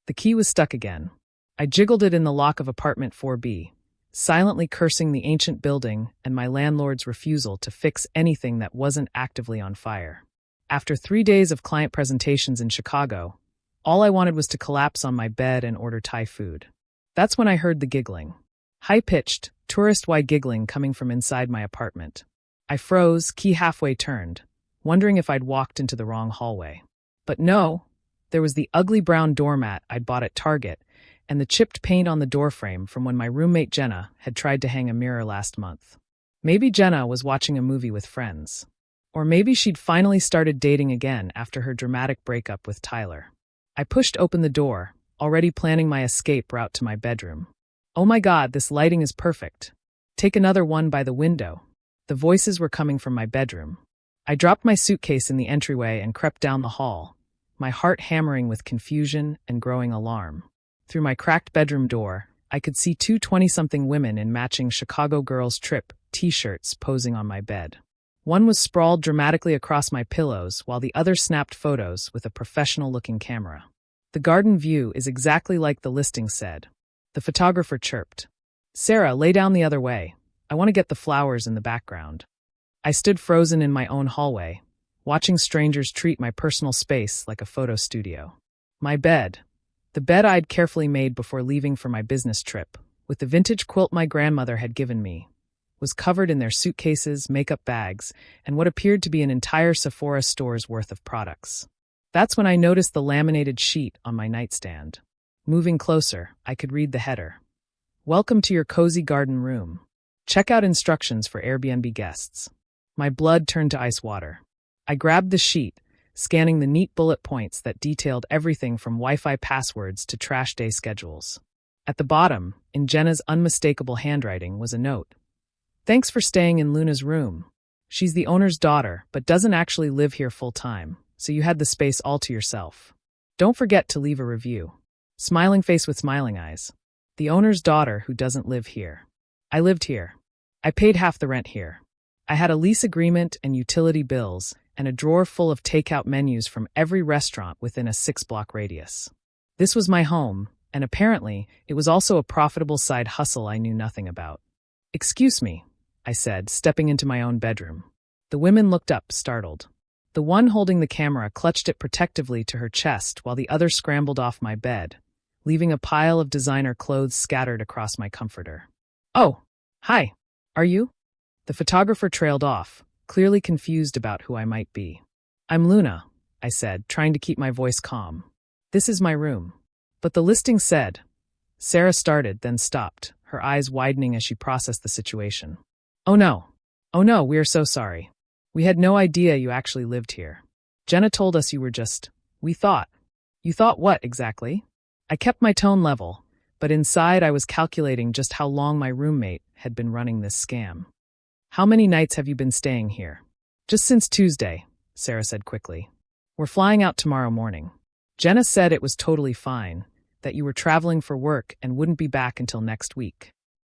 The key was stuck again. I jiggled it in the lock of apartment 4B, silently cursing the ancient building and my landlord's refusal to fix anything that wasn't actively on fire. After 3 days of client presentations in Chicago, all I wanted was to collapse on my bed and order Thai food. That's when I heard the giggling. High-pitched, tourist-wide giggling coming from inside my apartment. I froze, key halfway turned, wondering if I'd walked into the wrong hallway. But no, there was the ugly brown doormat I'd bought at Target and the chipped paint on the doorframe from when my roommate Jenna had tried to hang a mirror last month. Maybe Jenna was watching a movie with friends. Or maybe she'd finally started dating again after her dramatic breakup with Tyler. I pushed open the door, already planning my escape route to my bedroom. Oh my God, this lighting is perfect. Take another one by the window. The voices were coming from my bedroom. I dropped my suitcase in the entryway and crept down the hall, my heart hammering with confusion and growing alarm. Through my cracked bedroom door, I could see two 20-something women in matching Chicago Girls Trip t-shirts posing on my bed. One was sprawled dramatically across my pillows while the other snapped photos with a professional-looking camera. The garden view is exactly like the listing said. The photographer chirped. Sarah, lay down the other way. I want to get the flowers in the background. I stood frozen in my own hallway, watching strangers treat my personal space like a photo studio. My bed, the bed I'd carefully made before leaving for my business trip, with the vintage quilt my grandmother had given me, was covered in their suitcases, makeup bags, and what appeared to be an entire Sephora store's worth of products. That's when I noticed the laminated sheet on my nightstand. Moving closer, I could read the header. Welcome to your cozy garden room. Check out instructions for Airbnb guests. My blood turned to ice water. I grabbed the sheet, scanning the neat bullet points that detailed everything from Wi-Fi passwords to trash day schedules. At the bottom, in Jenna's unmistakable handwriting, was a note. Thanks for staying in Luna's room. She's the owner's daughter, but doesn't actually live here full-time, so you had the space all to yourself. Don't forget to leave a review. Smiling face with smiling eyes. The owner's daughter who doesn't live here. I lived here. I paid half the rent here. I had a lease agreement and utility bills, and a drawer full of takeout menus from every restaurant within a 6-block radius. This was my home, and apparently, it was also a profitable side hustle I knew nothing about. Excuse me, I said, stepping into my own bedroom. The women looked up, startled. The one holding the camera clutched it protectively to her chest while the other scrambled off my bed, leaving a pile of designer clothes scattered across my comforter. Oh, hi, are you? The photographer trailed off, clearly confused about who I might be. I'm Luna, I said, trying to keep my voice calm. This is my room. But the listing said. Sarah started, then stopped, her eyes widening as she processed the situation. Oh no, we are so sorry. We had no idea you actually lived here. Jenna told us you were just, we thought. You thought what, exactly? I kept my tone level, but inside I was calculating just how long my roommate had been running this scam. How many nights have you been staying here? Just since Tuesday, Sarah said quickly. We're flying out tomorrow morning. Jenna said it was totally fine, that you were traveling for work and wouldn't be back until next week.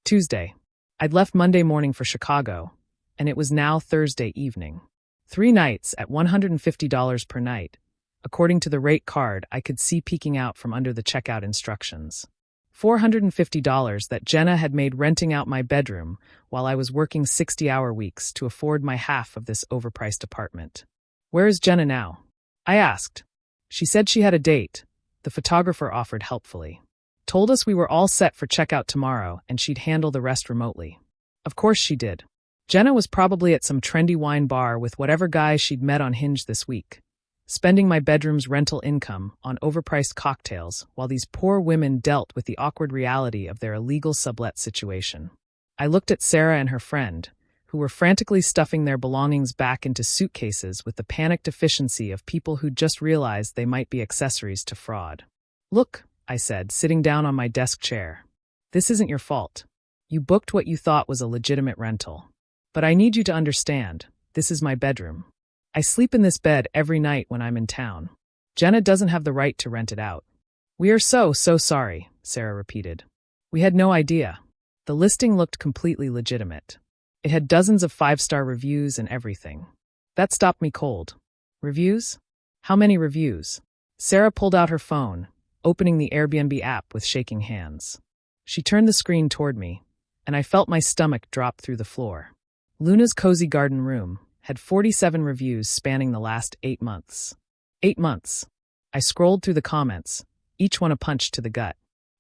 Tuesday. I'd left Monday morning for Chicago, and it was now Thursday evening. 3 nights at $150 per night. According to the rate card I could see peeking out from under the checkout instructions. $450 that Jenna had made renting out my bedroom while I was working 60-hour weeks to afford my half of this overpriced apartment. Where is Jenna now? I asked. She said she had a date, the photographer offered helpfully. Told us we were all set for checkout tomorrow and she'd handle the rest remotely. Of course she did. Jenna was probably at some trendy wine bar with whatever guys she'd met on Hinge this week, spending my bedroom's rental income on overpriced cocktails while these poor women dealt with the awkward reality of their illegal sublet situation. I looked at Sarah and her friend, who were frantically stuffing their belongings back into suitcases with the panicked efficiency of people who'd just realized they might be accessories to fraud. Look, I said, sitting down on my desk chair. This isn't your fault. You booked what you thought was a legitimate rental. But I need you to understand, this is my bedroom. I sleep in this bed every night when I'm in town. Jenna doesn't have the right to rent it out. We are so sorry, Sarah repeated. We had no idea. The listing looked completely legitimate. It had dozens of 5-star reviews and everything. That stopped me cold. Reviews? How many reviews? Sarah pulled out her phone, opening the Airbnb app with shaking hands. She turned the screen toward me, and I felt my stomach drop through the floor. Luna's cozy garden room had 47 reviews spanning the last 8 months. 8 months. I scrolled through the comments, each one a punch to the gut.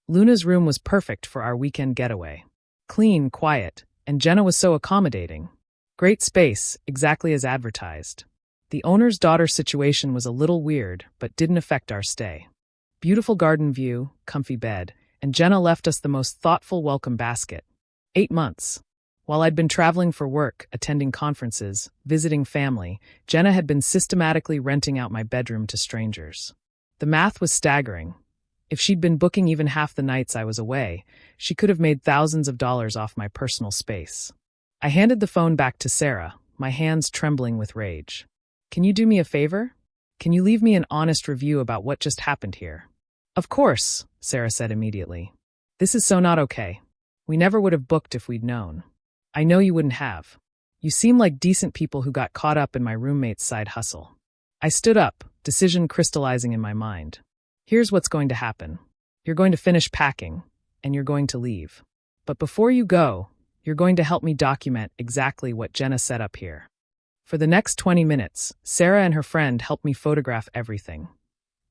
Luna's room was perfect for our weekend getaway. Clean, quiet, and Jenna was so accommodating. Great space, exactly as advertised. The owner's daughter situation was a little weird, but didn't affect our stay. Beautiful garden view, comfy bed, and Jenna left us the most thoughtful welcome basket. 8 months. While I'd been traveling for work, attending conferences, visiting family, Jenna had been systematically renting out my bedroom to strangers. The math was staggering. If she'd been booking even half the nights I was away, she could have made thousands of dollars off my personal space. I handed the phone back to Sarah, my hands trembling with rage. "Can you do me a favor? Can you leave me an honest review about what just happened here?" "Of course," Sarah said immediately. "This is so not okay. We never would have booked if we'd known." "I know you wouldn't have. You seem like decent people who got caught up in my roommate's side hustle." I stood up, decision crystallizing in my mind. "Here's what's going to happen. You're going to finish packing, and you're going to leave. But before you go, you're going to help me document exactly what Jenna set up here." For the next 20 minutes, Sarah and her friend helped me photograph everything.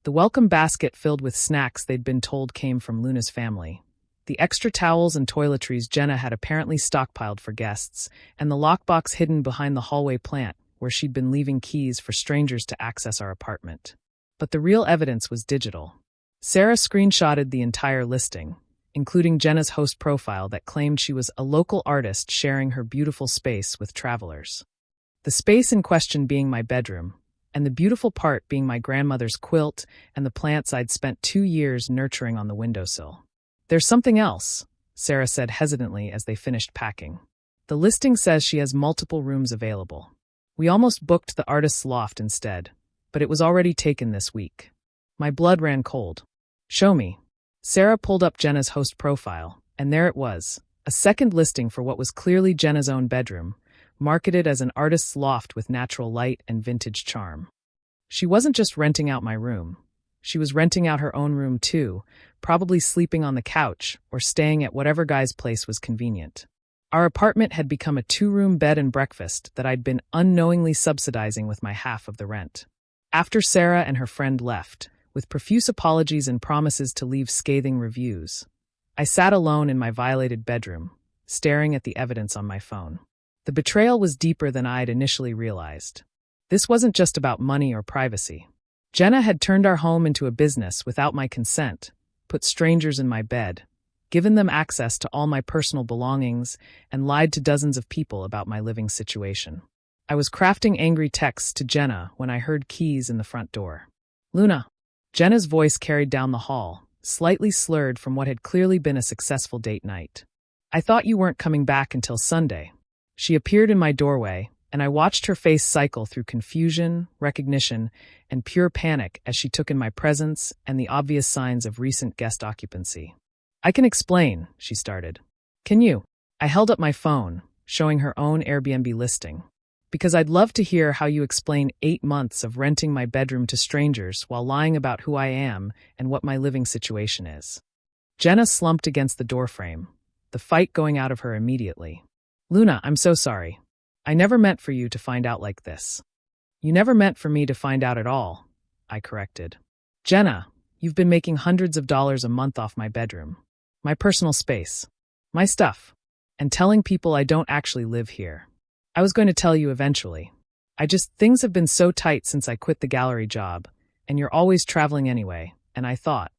The welcome basket filled with snacks they'd been told came from Luna's family. The extra towels and toiletries Jenna had apparently stockpiled for guests, and the lockbox hidden behind the hallway plant where she'd been leaving keys for strangers to access our apartment. But the real evidence was digital. Sarah screenshotted the entire listing, including Jenna's host profile that claimed she was a local artist sharing her beautiful space with travelers. The space in question being my bedroom, and the beautiful part being my grandmother's quilt and the plants I'd spent 2 years nurturing on the windowsill. "There's something else," Sarah said hesitantly as they finished packing. "The listing says she has multiple rooms available. We almost booked the artist's loft instead, but it was already taken this week." My blood ran cold. "Show me." Sarah pulled up Jenna's host profile, and there it was, a second listing for what was clearly Jenna's own bedroom, marketed as an artist's loft with natural light and vintage charm. She wasn't just renting out my room. She was renting out her own room too, probably sleeping on the couch or staying at whatever guy's place was convenient. Our apartment had become a 2-room bed and breakfast that I'd been unknowingly subsidizing with my half of the rent. After Sarah and her friend left, with profuse apologies and promises to leave scathing reviews, I sat alone in my violated bedroom, staring at the evidence on my phone. The betrayal was deeper than I'd initially realized. This wasn't just about money or privacy. Jenna had turned our home into a business without my consent, put strangers in my bed, given them access to all my personal belongings, and lied to dozens of people about my living situation. I was crafting angry texts to Jenna when I heard keys in the front door. "Luna." Jenna's voice carried down the hall, slightly slurred from what had clearly been a successful date night. "I thought you weren't coming back until Sunday." She appeared in my doorway, and I watched her face cycle through confusion, recognition, and pure panic as she took in my presence and the obvious signs of recent guest occupancy. "I can explain," she started. "Can you?" I held up my phone, showing her own Airbnb listing. "Because I'd love to hear how you explain 8 months of renting my bedroom to strangers while lying about who I am and what my living situation is." Jenna slumped against the doorframe, the fight going out of her immediately. "Luna, I'm so sorry. I never meant for you to find out like this." "You never meant for me to find out at all," I corrected. "Jenna, you've been making hundreds of dollars a month off my bedroom, my personal space, my stuff, and telling people I don't actually live here. I was going to tell you eventually. Things have been so tight since I quit the gallery job, and you're always traveling anyway, and I thought."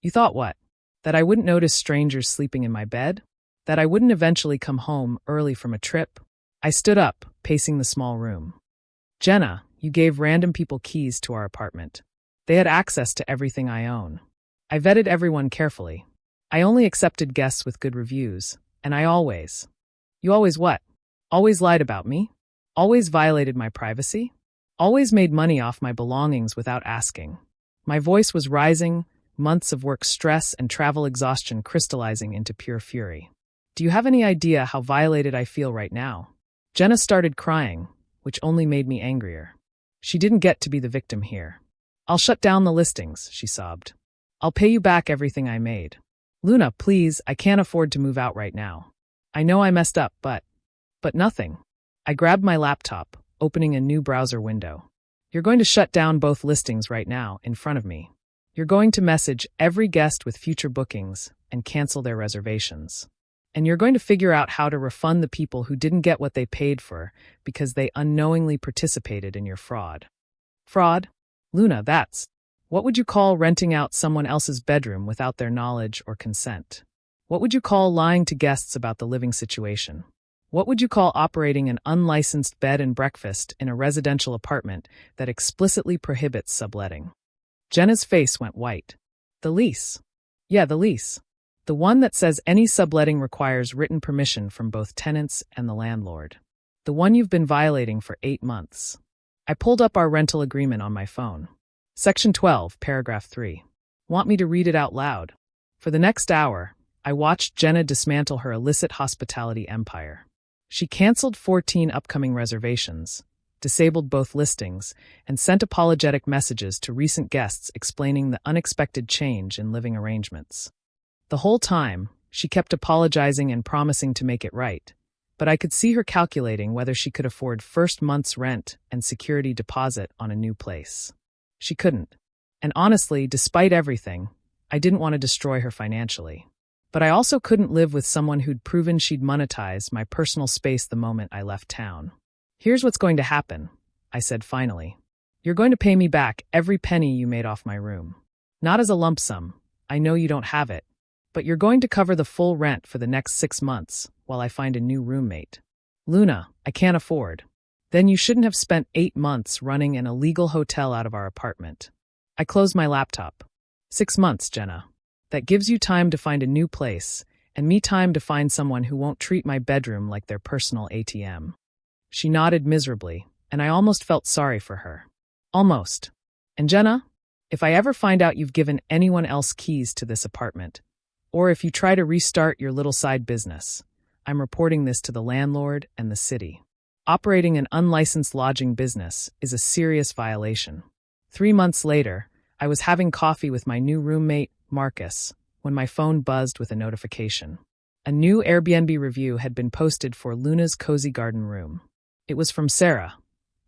"You thought what? That I wouldn't notice strangers sleeping in my bed? That I wouldn't eventually come home early from a trip?" I stood up, pacing the small room. "Jenna, you gave random people keys to our apartment. They had access to everything I own. I vetted everyone carefully. I only accepted guests with good reviews, and I always—" "You always what? Always lied about me? Always violated my privacy? Always made money off my belongings without asking?" My voice was rising, months of work stress and travel exhaustion crystallizing into pure fury. "Do you have any idea how violated I feel right now?" Jenna started crying, which only made me angrier. She didn't get to be the victim here. "I'll shut down the listings," she sobbed. I'll pay you back everything I made. Luna, please, I can't afford to move out right now. I know I messed up, but nothing. I grabbed my laptop, opening a new browser window. You're going to shut down both listings right now, in front of me. You're going to message every guest with future bookings and cancel their reservations. And you're going to figure out how to refund the people who didn't get what they paid for because they unknowingly participated in your fraud. Fraud? Luna, that's what would you call renting out someone else's bedroom without their knowledge or consent? What would you call lying to guests about the living situation? What would you call operating an unlicensed bed and breakfast in a residential apartment that explicitly prohibits subletting? Jenna's face went white. The lease. Yeah, the lease. The one that says any subletting requires written permission from both tenants and the landlord. The one you've been violating for 8 months. I pulled up our rental agreement on my phone. Section 12, paragraph 3. Want me to read it out loud? For the next hour, I watched Jenna dismantle her illicit hospitality empire. She canceled 14 upcoming reservations, disabled both listings, and sent apologetic messages to recent guests explaining the unexpected change in living arrangements. The whole time, she kept apologizing and promising to make it right, but I could see her calculating whether she could afford first month's rent and security deposit on a new place. She couldn't. And honestly, despite everything, I didn't want to destroy her financially. But I also couldn't live with someone who'd proven she'd monetize my personal space the moment I left town. Here's what's going to happen, I said finally. You're going to pay me back every penny you made off my room. Not as a lump sum, I know you don't have it, but you're going to cover the full rent for the next 6 months while I find a new roommate. Luna, I can't afford. Then you shouldn't have spent 8 months running an illegal hotel out of our apartment. I closed my laptop. 6 months, Jenna. That gives you time to find a new place, and me time to find someone who won't treat my bedroom like their personal ATM. She nodded miserably, and I almost felt sorry for her. Almost. And Jenna, if I ever find out you've given anyone else keys to this apartment, or if you try to restart your little side business, I'm reporting this to the landlord and the city. Operating an unlicensed lodging business is a serious violation. 3 months later, I was having coffee with my new roommate, Marcus, when my phone buzzed with a notification. A new Airbnb review had been posted for Luna's cozy garden room. It was from Sarah.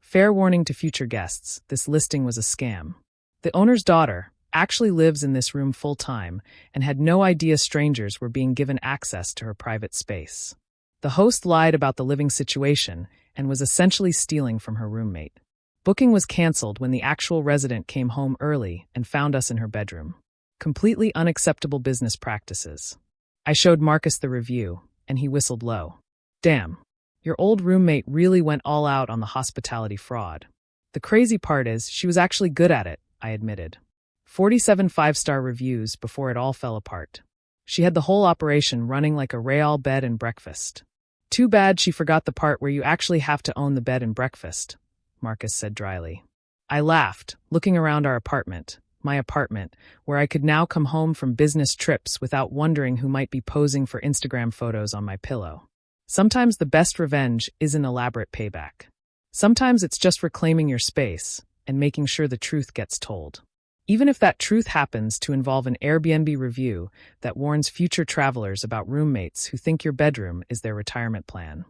Fair warning to future guests, this listing was a scam. The owner's daughter actually lives in this room full-time and had no idea strangers were being given access to her private space. The host lied about the living situation and was essentially stealing from her roommate. Booking was canceled when the actual resident came home early and found us in her bedroom. Completely unacceptable business practices. I showed Marcus the review, and he whistled low. Damn, your old roommate really went all out on the hospitality fraud. The crazy part is, she was actually good at it, I admitted. 47 5-star reviews before it all fell apart. She had the whole operation running like a real bed and breakfast. Too bad she forgot the part where you actually have to own the bed and breakfast, Marcus said dryly. I laughed, looking around our apartment, my apartment, where I could now come home from business trips without wondering who might be posing for Instagram photos on my pillow. Sometimes the best revenge isn't elaborate payback. Sometimes it's just reclaiming your space and making sure the truth gets told. Even if that truth happens to involve an Airbnb review that warns future travelers about roommates who think your bedroom is their retirement plan.